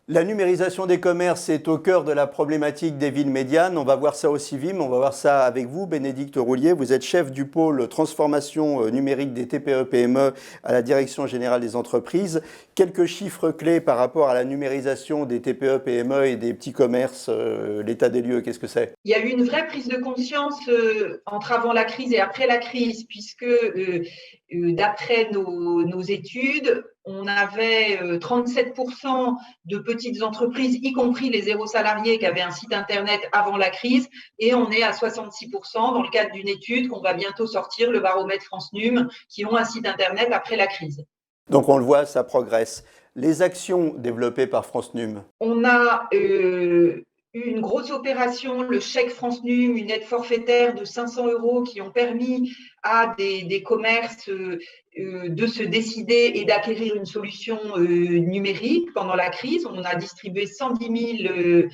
La numérisation des commerces est au cœur de la problématique des villes médianes. On va voir ça au Civim, on va voir ça avec vous, Bénédicte Roulier. Vous êtes chef du pôle transformation numérique des TPE-PME à la Direction générale des entreprises. Quelques chiffres clés par rapport à la numérisation des TPE-PME et des petits commerces. L'état des lieux, qu'est-ce que c'est? Il y a eu une vraie prise de conscience entre avant la crise et après la crise, puisque d'après nos études, on avait 37% de petites entreprises, y compris les zéro salariés, qui avaient un site internet avant la crise, et on est à 66% dans le cadre d'une étude qu'on va bientôt sortir, le baromètre France Num, qui ont un site internet après la crise. Donc on le voit, ça progresse. Les actions développées par France Num. On a une grosse opération, le chèque France Num, une aide forfaitaire de 500 € qui ont permis à des commerces de se décider et d'acquérir une solution numérique pendant la crise. On a distribué 110 000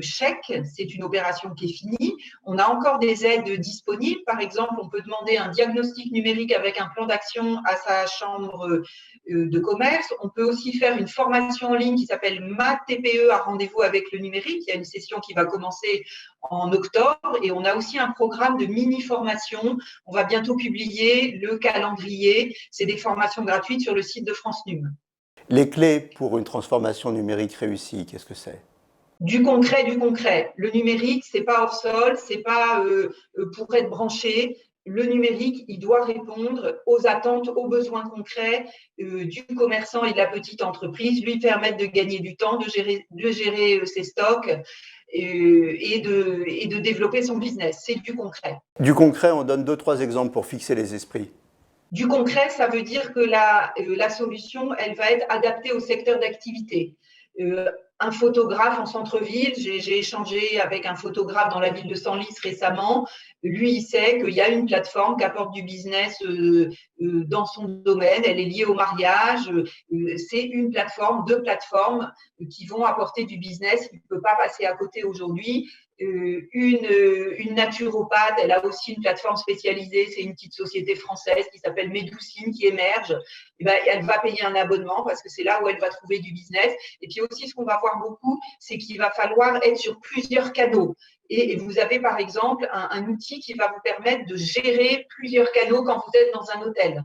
chèques, c'est une opération qui est finie. On a encore des aides disponibles. Par exemple, on peut demander un diagnostic numérique avec un plan d'action à sa chambre de commerce. On peut aussi faire une formation en ligne qui s'appelle Ma TPE à rendez-vous avec le numérique. Il y a une session qui va commencer en octobre et on a aussi un programme de mini-formation. On va bientôt publier le calendrier. C'est des formations gratuites sur le site de France Num. Les clés pour une transformation numérique réussie, qu'est-ce que c'est? Du concret, du concret. Le numérique, c'est pas hors sol, c'est pas pour être branché. Le numérique, il doit répondre aux attentes, aux besoins concrets du commerçant et de la petite entreprise, lui permettre de gagner du temps, de gérer ses stocks et de développer son business. C'est du concret. Du concret, on donne 2-3 exemples pour fixer les esprits. Du concret, ça veut dire que la solution, elle va être adaptée au secteur d'activité. Un photographe en centre-ville, j'ai échangé avec un photographe dans la ville de Senlis récemment. Lui, il sait qu'il y a une plateforme qui apporte du business dans son domaine. Elle est liée au mariage. C'est une plateforme, deux plateformes qui vont apporter du business. Il ne peut pas passer à côté aujourd'hui. Une naturopathe, elle a aussi une plateforme spécialisée, c'est une petite société française qui s'appelle Médoucine qui émerge. Et ben, elle va payer un abonnement parce que c'est là où elle va trouver du business. Et puis aussi, ce qu'on va voir beaucoup, c'est qu'il va falloir être sur plusieurs canaux. Et vous avez par exemple un outil qui va vous permettre de gérer plusieurs canaux quand vous êtes dans un hôtel.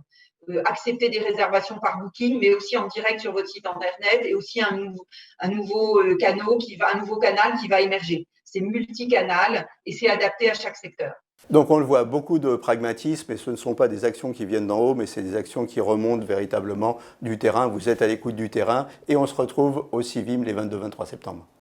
Accepter des réservations par booking, mais aussi en direct sur votre site internet et aussi un nouveau canal qui va émerger. C'est multicanal et c'est adapté à chaque secteur. Donc on le voit, beaucoup de pragmatisme, et ce ne sont pas des actions qui viennent d'en haut, mais c'est des actions qui remontent véritablement du terrain. Vous êtes à l'écoute du terrain et on se retrouve au Civim les 22-23 septembre.